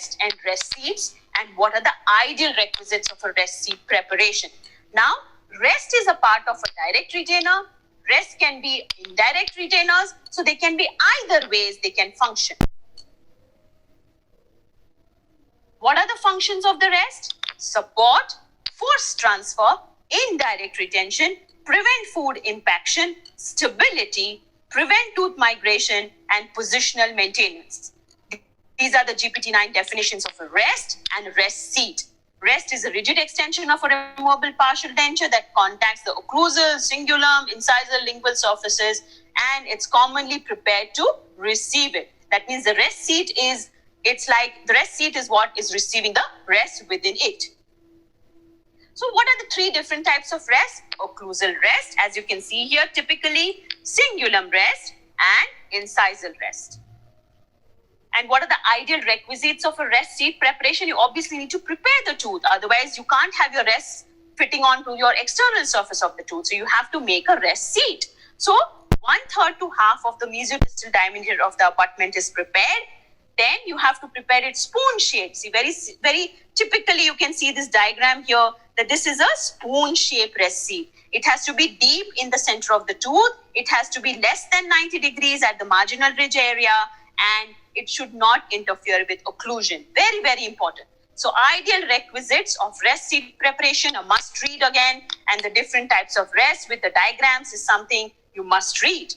rest and rest seats, and what are the ideal requisites of a rest seat preparation. Now, rest is a part of a direct retainer. Rest can be indirect retainers, so they can be either ways they can function. What are the functions of the rest? Support, force transfer, indirect retention, prevent food impaction, stability, prevent tooth migration, and positional maintenance. These are the GPT-9 definitions of a rest and a rest seat. Rest is a rigid extension of a removable partial denture that contacts the occlusal, cingulum, incisal, lingual surfaces, and it's commonly prepared to receive it. That means the rest seat is, the rest seat is what is receiving the rest within it. So what are the three different types of rest? Occlusal rest, as you can see here, typically cingulum rest and incisal rest. And what are the ideal requisites of a rest seat preparation? You obviously need to prepare the tooth. Otherwise, you can't have your rest fitting onto your external surface of the tooth. So you have to make a rest seat. So 1/3 to half of the mesiodistal diameter of the abutment is prepared. Then you have to prepare it spoon shaped. See, very typically you can see this diagram here that this is a spoon shaped rest seat. It has to be deep in the center of the tooth. It has to be less than 90 degrees at the marginal ridge area, and it should not interfere with occlusion. Very, very important. So ideal requisites of rest seat preparation, a must read again, and the different types of rest with the diagrams is something you must read.